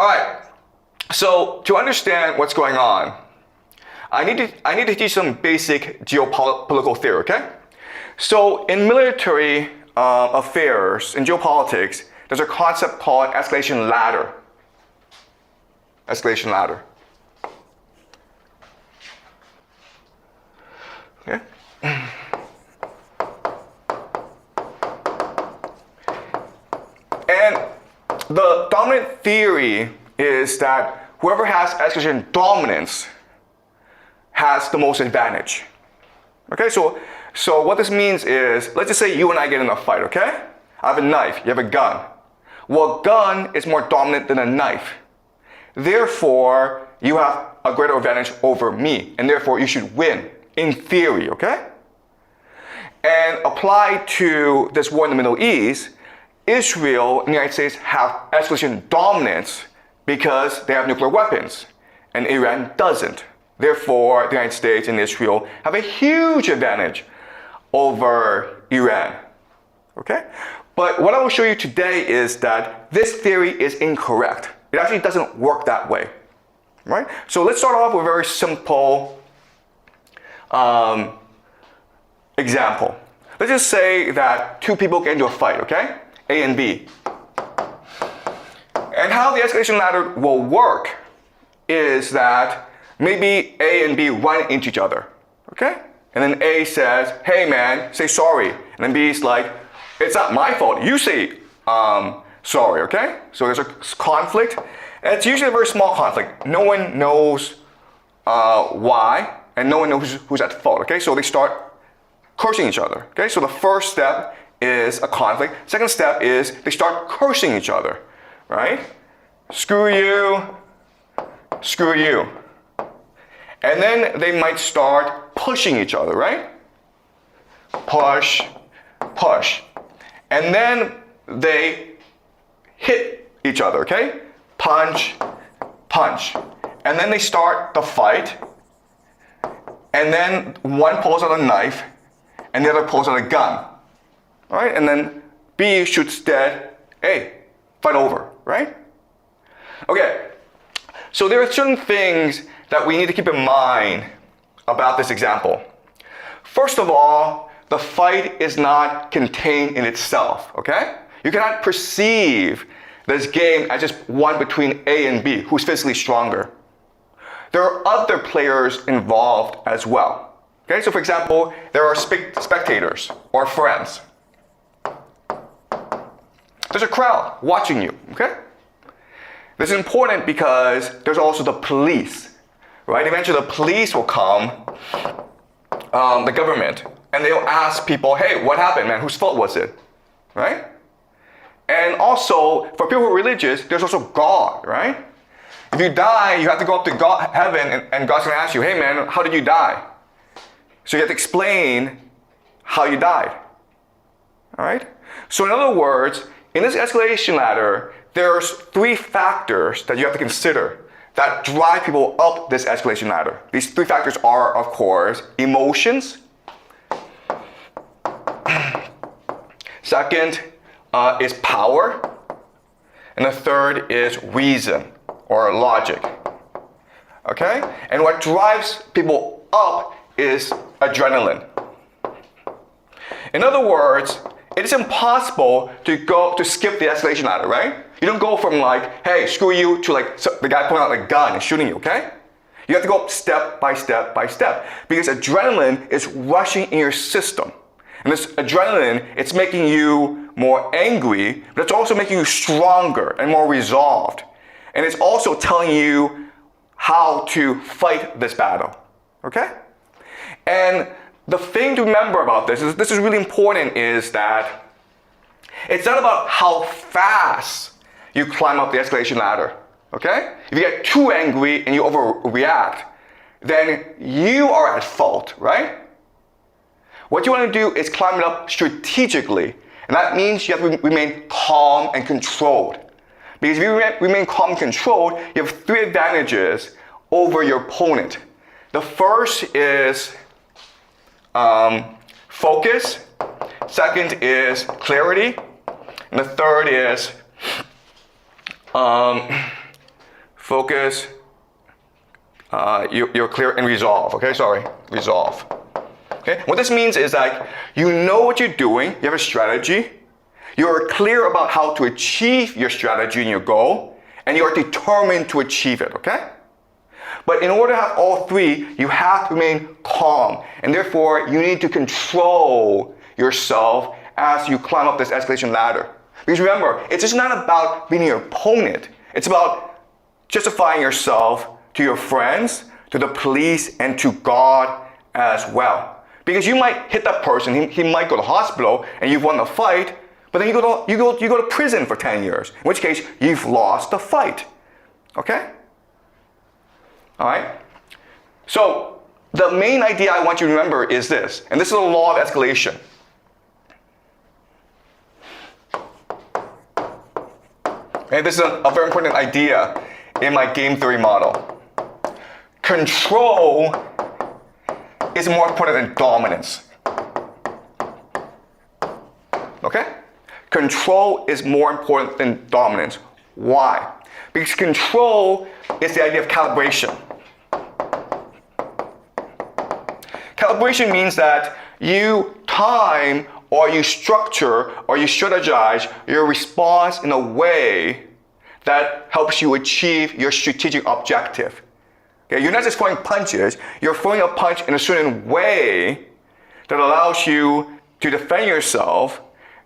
All right, so to understand what's going on, I need to teach some basic geopolitical theory, okay? So in military affairs, in geopolitics, there's a concept called escalation ladder. Escalation ladder. Okay? And the dominant theory is that whoever has escalation dominance has the most advantage. Okay, so what this means is, let's just say you and I get in a fight, okay? I have a knife, you have a gun. Well, a gun is more dominant than a knife. Therefore, you have a greater advantage over me, and therefore you should win, in theory, okay? And applied to this war in the Middle East, Israel and the United States have escalation dominance because they have nuclear weapons, and Iran doesn't. Therefore, the United States and Israel have a huge advantage over Iran, okay? But what I will show you today is that this theory is incorrect. It actually doesn't work that way, right? So let's start off with a very simple example. Let's just say that two people get into a fight, okay? A and B. And how the escalation ladder will work is that maybe A and B run into each other, okay? And then A says, hey man, say sorry. And then B is like, it's not my fault, you say sorry, okay? So there's a conflict, and it's usually a very small conflict. No one knows why, and no one knows who's at fault, okay? So they start cursing each other, okay? So the first step is a conflict. Second step is they start cursing each other, right? Screw you, screw you. And then they might start pushing each other, right? Push, push. And then they hit each other, okay? Punch, punch. And then they start the fight. And then one pulls out a knife and the other pulls out a gun. All right? And then B shoots dead A. Fight over, right? Okay. So there are certain things that we need to keep in mind about this example. First of all, the fight is not contained in itself, okay? You cannot perceive this game as just one between A and B, who's physically stronger. There are other players involved as well. Okay, so for example, there are spectators or friends. There's a crowd watching you, okay? This is important because there's also the police, right? Eventually the police will come, the government, and they'll ask people, hey, what happened, man? Whose fault was it, right? And also, for people who are religious, there's also God, right? If you die, you have to go up to God, heaven, and God's gonna ask you, hey man, how did you die? So you have to explain how you died, all right? So in other words, in this escalation ladder, there's three factors that you have to consider that drive people up this escalation ladder. These three factors are, of course, emotions. Second is power. And the third is reason or logic. Okay? And what drives people up is adrenaline. In other words, it is impossible to skip the escalation ladder, right? You don't go from like, hey, screw you, to like the guy pulling out a gun and shooting you, okay? You have to go up step by step by step because adrenaline is rushing in your system. And this adrenaline, it's making you more angry, but it's also making you stronger and more resolved. And it's also telling you how to fight this battle, okay? And the thing to remember about this is really important, is that it's not about how fast you climb up the escalation ladder, okay? If you get too angry and you overreact, then you are at fault, right? What you want to do is climb it up strategically, and that means you have to remain calm and controlled. Because if you remain calm and controlled, you have three advantages over your opponent. The first is focus, second is clarity, and the third is focus, you're clear, and resolve. Okay, sorry, resolve. Okay, what this means is that you know what you're doing, you have a strategy, you're clear about how to achieve your strategy and your goal, and you are determined to achieve it, okay? But in order to have all three, you have to remain calm, and therefore you need to control yourself as you climb up this escalation ladder. Because remember, it's just not about being your opponent, it's about justifying yourself to your friends, to the police, and to God as well. Because you might hit that person, he might go to hospital, and you've won the fight, but then you go to prison for 10 years, in which case you've lost the fight. Okay? All right? So the main idea I want you to remember is this, and this is the law of escalation. Okay, this is a very important idea in my game theory model. Control is more important than dominance. Okay? Control is more important than dominance. Why? Because control is the idea of calibration. Calibration means that you time or you structure or you strategize your response in a way that helps you achieve your strategic objective. Okay? You're not just throwing punches, you're throwing a punch in a certain way that allows you to defend yourself,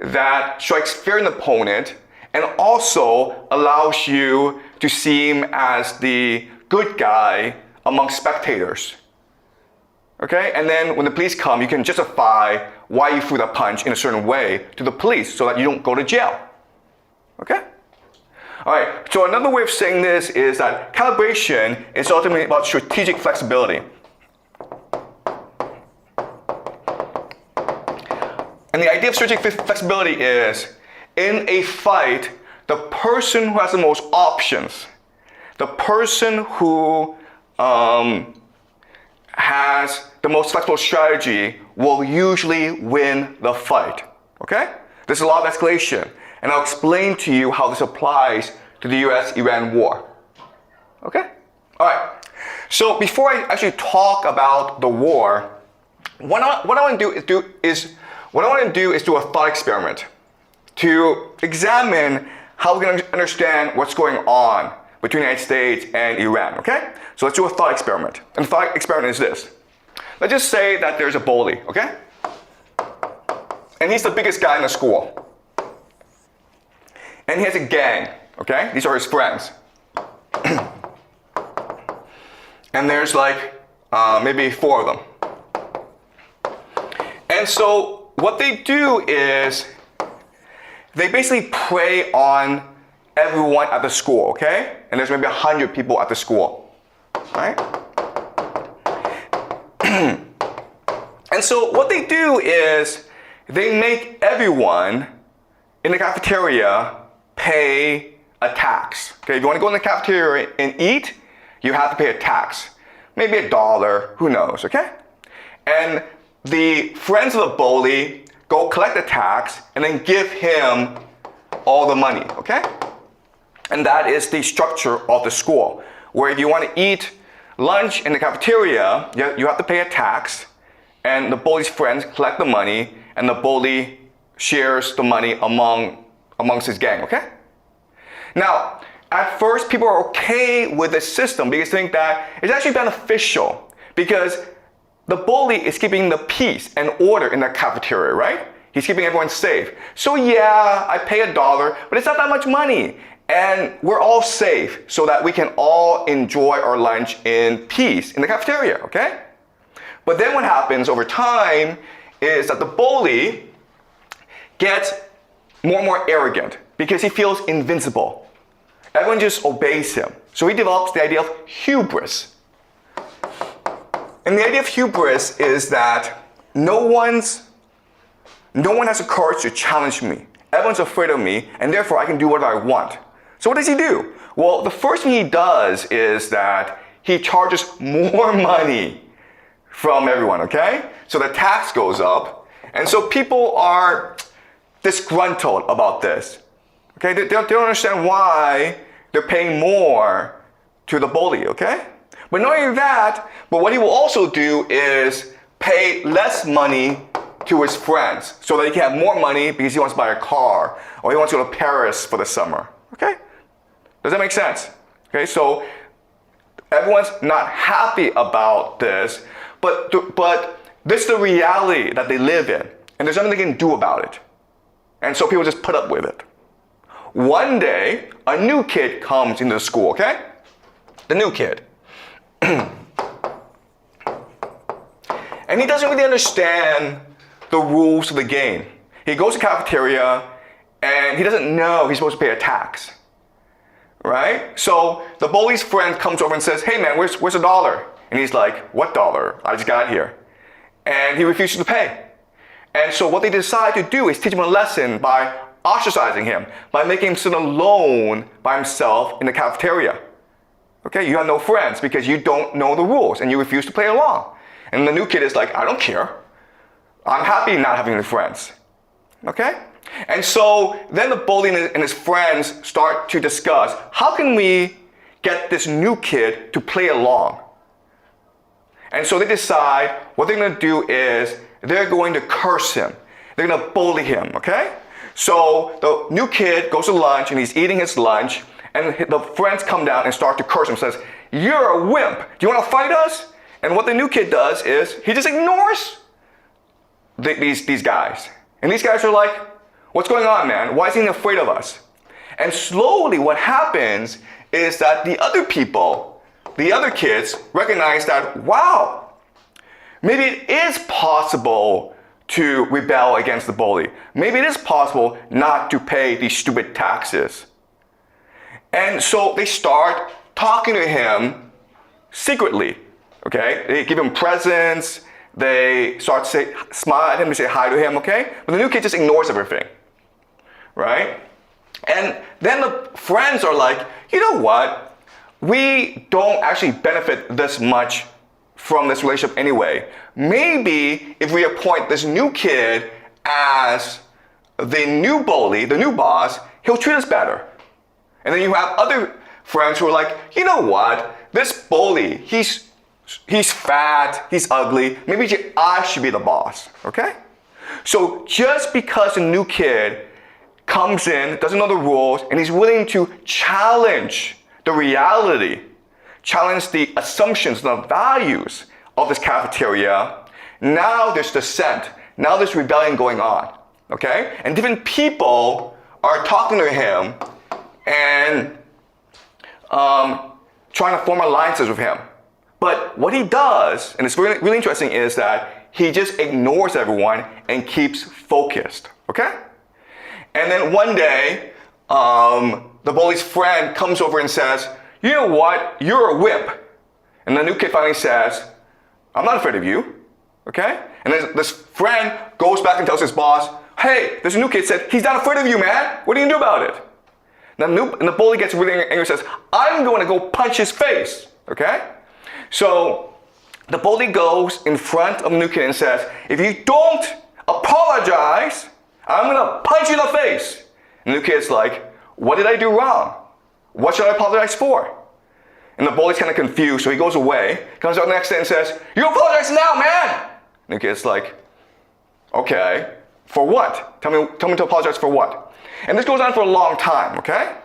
that strikes fear in the opponent, and also allows you to seem as the good guy among spectators. Okay? And then when the police come, you can justify why you threw that punch in a certain way to the police so that you don't go to jail. Okay? Alright, so another way of saying this is that calibration is ultimately about strategic flexibility. And the idea of strategic flexibility is, in a fight, the person who has the most options, the person who has the most flexible strategy will usually win the fight. Okay? This is a law of escalation, and I'll explain to you how this applies to the U.S.-Iran war. Okay? Alright, so before I actually talk about the war, what I want to do is do a thought experiment to examine how we can understand what's going on between the United States and Iran, okay? So let's do a thought experiment. And the thought experiment is this. Let's just say that there's a bully, okay? And he's the biggest guy in the school. And he has a gang, okay? These are his friends. And there's like maybe 4 of them. And so what they do is they basically prey on everyone at the school, okay? And there's maybe 100 people at the school, right? And so what they do is they make everyone in the cafeteria pay a tax. Okay, if you want to go in the cafeteria and eat, you have to pay a tax. Maybe $1, who knows, okay? And the friends of the bully go collect the tax and then give him all the money, okay? And that is the structure of the school, where if you want to eat lunch in the cafeteria, you have to pay a tax, and the bully's friends collect the money, and the bully shares the money amongst his gang, okay? Now, at first, people are okay with this system because they think that it's actually beneficial because the bully is keeping the peace and order in the cafeteria, right? He's keeping everyone safe. So yeah, I pay $1, but it's not that much money. And we're all safe so that we can all enjoy our lunch in peace in the cafeteria, okay? But then what happens over time is that the bully gets more and more arrogant because he feels invincible. Everyone just obeys him. So he develops the idea of hubris. And the idea of hubris is that no one has the courage to challenge me. Everyone's afraid of me, and therefore I can do what I want. So what does he do? Well, the first thing he does is that he charges more money from everyone, okay? So the tax goes up, and so people are disgruntled about this. Okay, they don't understand why they're paying more to the bully, okay? But not only that, but what he will also do is pay less money to his friends so that he can have more money because he wants to buy a car or he wants to go to Paris for the summer, okay? Does that make sense? Okay, so everyone's not happy about this, but this is the reality that they live in, and there's nothing they can do about it. And so people just put up with it. One day, a new kid comes into the school, okay? The new kid. And he doesn't really understand the rules of the game. He goes to the cafeteria, and he doesn't know he's supposed to pay a tax. Right? So the bully's friend comes over and says, hey man, where's $1? And he's like, what dollar? I just got here. And he refuses to pay. And so what they decide to do is teach him a lesson by ostracizing him, by making him sit alone by himself in the cafeteria. Okay, you have no friends because you don't know the rules and you refuse to play along. And the new kid is like, I don't care. I'm happy not having any friends. Okay? And so then the bully and his friends start to discuss, how can we get this new kid to play along? And so they decide what they're going to do is they're going to curse him. They're going to bully him, okay? So the new kid goes to lunch and he's eating his lunch and the friends come down and start to curse him, says, you're a wimp. Do you want to fight us? And what the new kid does is he just ignores these guys. And these guys are like, what's going on, man? Why is he afraid of us? And slowly what happens is that the other people, the other kids, recognize that, wow, maybe it is possible to rebel against the bully. Maybe it is possible not to pay these stupid taxes. And so they start talking to him secretly, okay? They give him presents, they start to smile at him, they say hi to him, okay? But the new kid just ignores everything. Right? And then the friends are like, you know what? We don't actually benefit this much from this relationship anyway. Maybe if we appoint this new kid as the new bully, the new boss, he'll treat us better. And then you have other friends who are like, you know what? This bully, he's fat, he's ugly. Maybe I should be the boss, okay? So just because a new kid comes in, doesn't know the rules, and he's willing to challenge the reality, challenge the assumptions, the values of this cafeteria, now there's dissent, now there's rebellion going on, okay? And different people are talking to him and trying to form alliances with him. But what he does, and it's really, really interesting, is that he just ignores everyone and keeps focused, okay? And then one day, the bully's friend comes over and says, you know what, you're a wimp. And the new kid finally says, I'm not afraid of you, okay? And then this friend goes back and tells his boss, hey, this new kid said, he's not afraid of you, man. What are you gonna do about it? And the bully gets really angry and says, I'm going to go punch his face, okay? So the bully goes in front of the new kid and says, if you don't apologize, I'm gonna punch you in the face. And the kid's like, what did I do wrong? What should I apologize for? And the bully's kind of confused, so he goes away, comes out the next day and says, you apologize now, man! And the kid's like, okay, for what? Tell me to apologize for what? And this goes on for a long time, okay?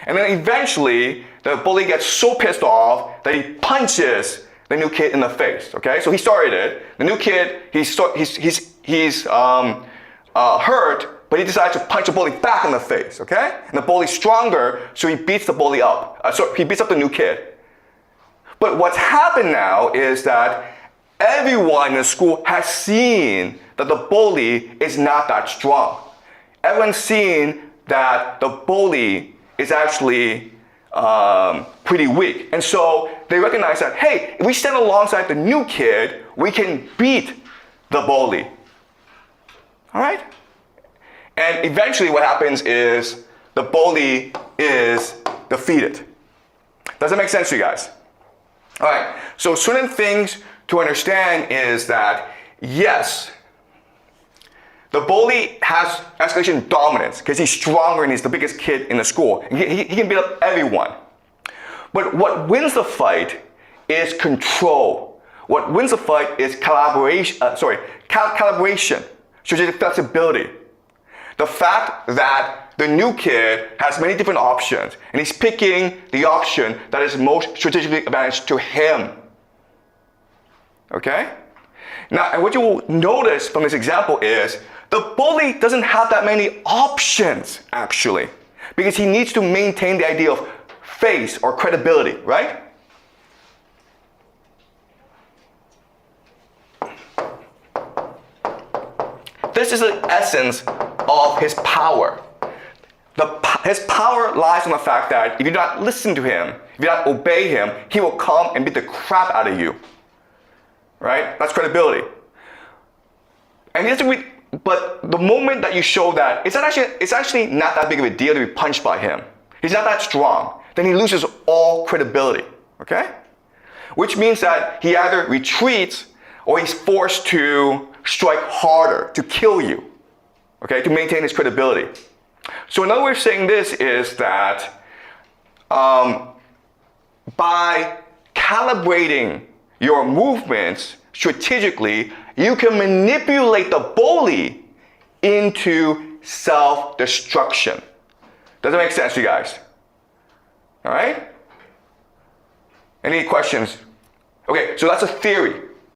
And then eventually, the bully gets so pissed off that he punches the new kid in the face, okay? So he started it. The new kid, he's hurt, but he decides to punch the bully back in the face, okay? And the bully's stronger, so he beats the bully up. So he beats up the new kid. But what's happened now is that everyone in the school has seen that the bully is not that strong. Everyone's seen that the bully is actually pretty weak. And so they recognize that, hey, if we stand alongside the new kid, we can beat the bully. All right? And eventually what happens is the bully is defeated. Does that make sense to you guys? All right, so certain things to understand is that, yes, the bully has escalation dominance because he's stronger and he's the biggest kid in the school. He can beat up everyone. But what wins the fight is control. What wins the fight is calibration, strategic flexibility. The fact that the new kid has many different options and he's picking the option that is most strategically advantageous to him. Okay? Now, and what you will notice from this example is the bully doesn't have that many options, actually, because he needs to maintain the idea of face or credibility, right? This is the essence of his power. His power lies in the fact that if you do not listen to him, if you do not obey him, he will come and beat the crap out of you. Right? That's credibility. And but the moment that you show that it's actually not that big of a deal to be punched by him, he's not that strong, then he loses all credibility. Okay? Which means that he either retreats or he's forced to strike harder, to kill you. Okay? To maintain his credibility. So another way of saying this is that by calibrating your movements strategically, you can manipulate the bully into self-destruction. Does that make sense to you guys? All right? Any questions? Okay, so that's a theory.